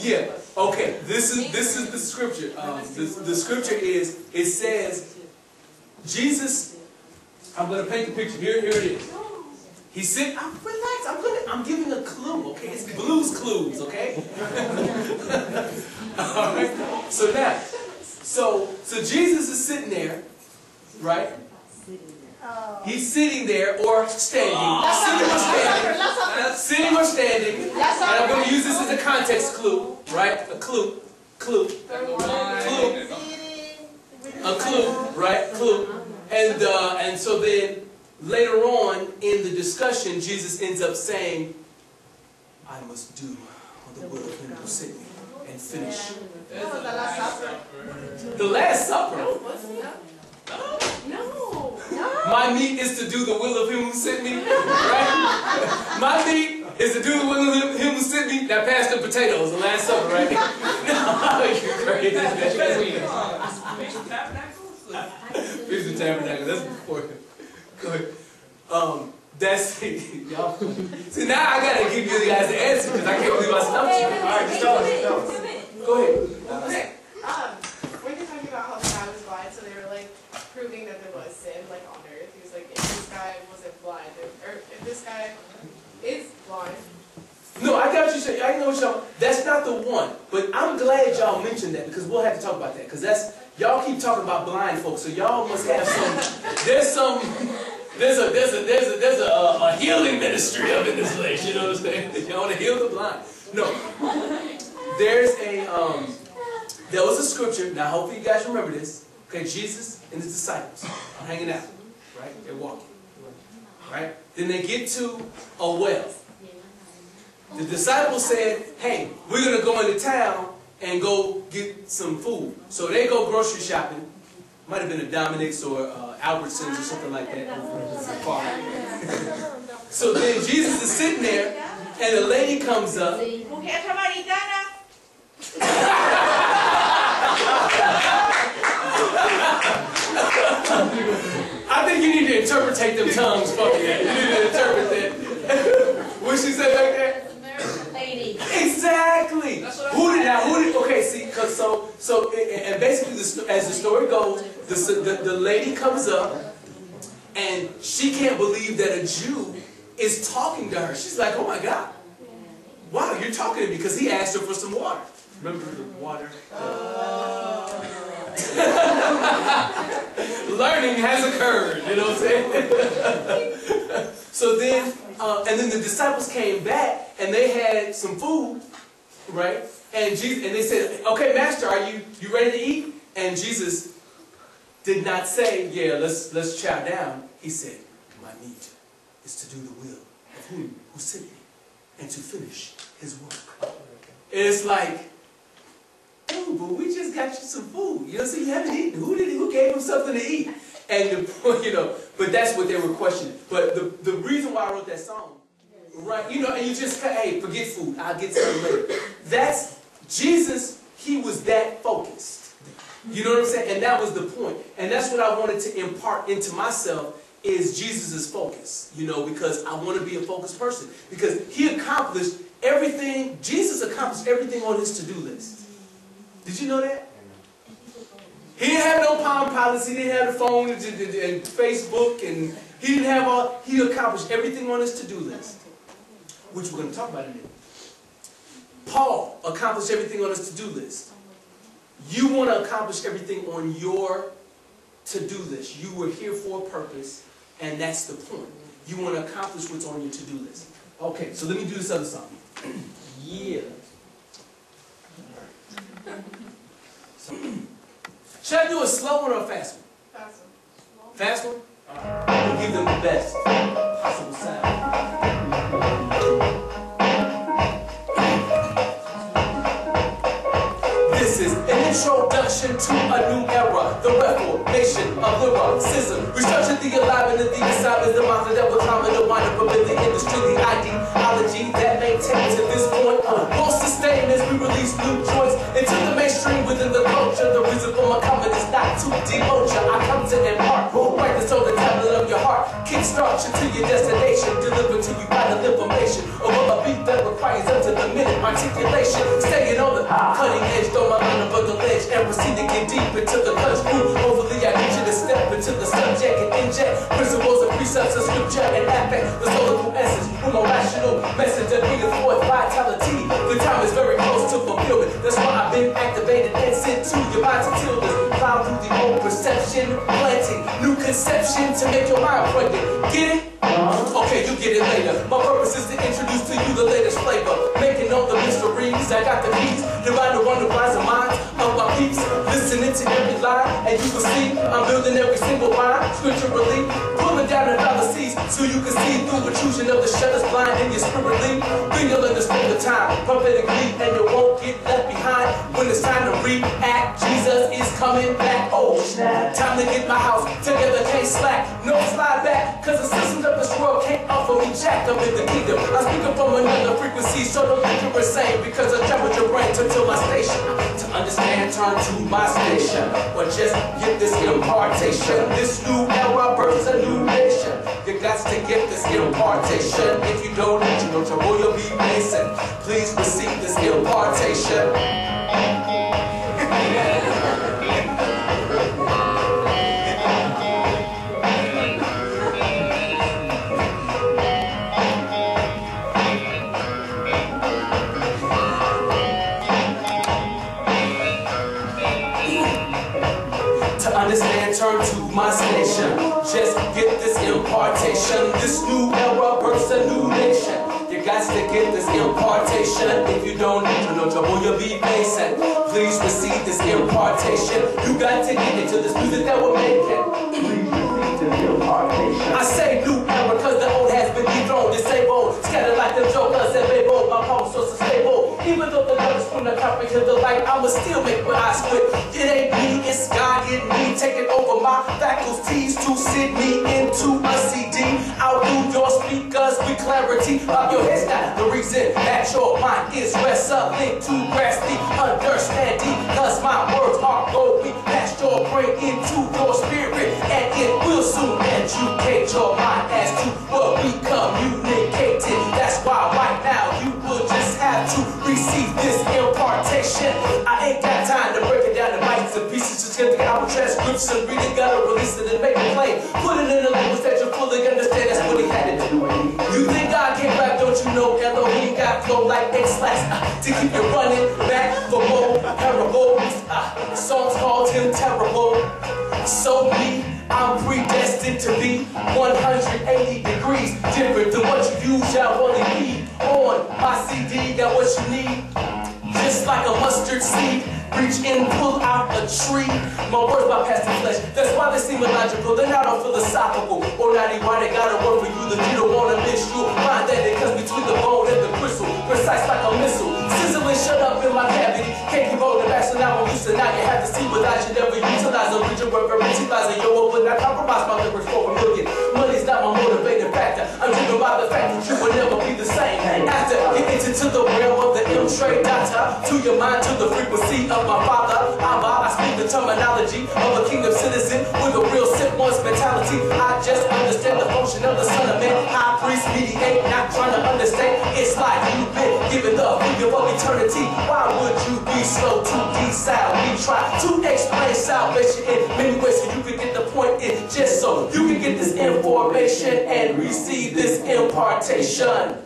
Yeah. Okay. This is the scripture. The scripture is, it says, Jesus. I'm going to paint the picture. Here it is. He said, relax. I'm giving a clue. Okay. It's Blue's Clues. Okay. All right. So now, so Jesus is sitting there, right? He's sitting there or standing. Sitting or standing. And I'm going to use this as a context clue, right? A clue. A clue, right? Clue. And so then later on in the discussion, Jesus ends up saying, I must do the will of him who sent me and finish. The Last Supper. No. My meat is to do the will of him who sent me. Right? My meat is to do the will of him who sent me. Now pass the potatoes, the Last Supper, right? No, you're crazy. Feast of Tabernacles. That's before. Go ahead. That's y'all. See, now I gotta give you guys the answer because I can't believe I stumped you. Alright, just tell us. Go ahead. When you're talking about how the guy was blind, so they were like proving that there was sin, like on earth. He was like, if this guy wasn't blind, or if this guy is blind. No, I got what you saying. I know what y'all. That's not the one. But I'm glad y'all mentioned that because we'll have to talk about that because that's y'all keep talking about blind folks, so y'all must have some. There's a healing ministry up in this place. You know what I'm saying? Y'all want to heal the blind? No. There was a scripture. Now, hopefully you guys remember this. Okay, Jesus and his disciples are hanging out, right? They're walking, right? Then they get to a well. The disciples said, hey, we're going to go into town and go get some food. So they go grocery shopping. Might have been a Dominick's or Albertsons or something like that. So then Jesus is sitting there, and a lady comes up. I think you need to interpretate them tongues for me. You need to interpret that. What she said like that? Lady. Exactly. Who did? Okay, see, cause and basically, as the story goes, the lady comes up, and she can't believe that a Jew is talking to her. She's like, oh my God, wow, you're talking to me because he asked her for some water. Remember the water? Learning has occurred. You know what I'm saying? So then, and then the disciples came back and they had some food, right? And they said, "Okay, Master, are you ready to eat?" And Jesus did not say, "Yeah, let's chow down." He said, "My meat is to do the will of him who sent me and to finish his work." And it's like, oh, but we just got you some food. You know, so you haven't eaten. Who gave him something to eat? And but that's what they were questioning. But the reason why I wrote that song, right? You know, and you just hey, forget food. I'll get something later. That's Jesus. He was that focused. You know what I'm saying? And that was the point. And that's what I wanted to impart into myself is Jesus' focus. You know, because I want to be a focused person. Because he accomplished everything. Jesus accomplished everything on his to-do list. Did you know that? He didn't have no Palm Pilots, he didn't have the phone and Facebook, and he didn't have all, he accomplished everything on his to-do list, which we're going to talk about in a minute. Paul accomplished everything on his to-do list. You want to accomplish everything on your to-do list. You were here for a purpose, and that's the point. You want to accomplish what's on your to-do list. Okay, so let me do this other song. Yeah. Should I do a slow one or a fast one? Fast one. Fast one? We'll give them the best possible sound. This is an introduction to a new era. The reformation of lyricism. Researching the alignment of the assignments, the monster that was common to wind up in the industry. The ideology that maintains to this point won't sustain as we release new joints into the mainstream within the culture. The reason for my comment is not to demote you. I come to impart. Write this on the tablet of your heart. Kickstart you to your destination. Deliver to you vital information over a beat that requires up to the minute articulation. Staying on the cutting edge, throw my line above the ledge and proceed to get deep into the clutch. Hopefully I get you to step into the subject and inject principles and precepts of scripture and affect the soulful essence with my rational message of bringing forth vitality. The time is very close to fulfillment. That's why I've been activated and sent to your mind to till this cloud through the old perception, planting new conception to make your mind pregnant. Get it? Okay, you get it later. My purpose is to introduce to you the latest flavor, making all the mysteries. I got the keys, divine the wonder minds of minds of my peeps. Listening to every line, and you can see I'm building every single line scripturally, pulling down the fallacies so you can see through intrusion of the shutters blind in your spiritly. Then you'll understand the time prophetically, and you won't get left behind when it's time to react. Jesus is coming back. Oh snap! Time to get my house together, can't slack, no slide back, cause the systems of this world can't offer me jack. I'm in the kingdom. I'm speaking from another frequency, so don't think you're insane because I traveled your brain to my station. To understand, turn to my station, or just get this impartation. This new era births a new nation. You got to get this impartation. If you don't, you know trouble you'll be facing. Please receive this impartation. Understand, turn to my station. Just get this impartation. This new era births a new nation. You got to get this impartation. If you don't, you know trouble you'll be facing. Please receive this impartation. You got to get into this music that we're making. Please receive this impartation. I say new era cause the old has been dethroned, disabled, scattered like them jokers and babble. My power source is stable. Even though the numbers from the comprehend the light, I'ma still make my eyes quit. It ain't me, it's God in me, taking over my faculties to send me into a CD. Out through your speakers with clarity of your head's not the reason that your mind is rest up, linked to grasp the understanding. Cause my words are going past your brain into your spirit, and it will soon educate your mind as to what we communicated. That's why right now you will just have to receive this impartation. I ain't got time to break it down in bites and pieces. Just get the album transcripts and read it, gotta release it and make it plain. Put it in a language that you fully understand. That's what he had to do. You think God came back? Don't you know Elohim got flow like X-Lax to keep you running back for more parables. Songs called him terrible. So me, I'm predestined to be 180 degrees different than what you use. Y'all only be on my CD. Got what you need, just like a mustard seed. Reach in, pull out a tree. My words bypass the flesh. That's why they seem illogical. They're not philosophical or not even why they gotta work for you that you don't wanna miss. You'll find that it comes between the bone and the crystal, precise like a missile. Sizzling, shut up in my cavity. Can't keep on the back, so now I'm used to. Now you have to see without you never utilize. A region where utilizing your open. I compromise my lyrics for a million. Money's not my motivating factor. I'm driven by the fact that you will never be the same. After you enter to the realm of the M-Trade data, to your mind, to the frequency of my father, I speak the terminology of a kingdom citizen with a real sip once mentality. I just understand the function of the Son of Man. High priest mediate, not trying to understand. It's like you've been given the freedom of eternity. Why would you be slow to decide? We try to explain salvation in many ways so you can get the point in, just so you can get this information and receive this impartation.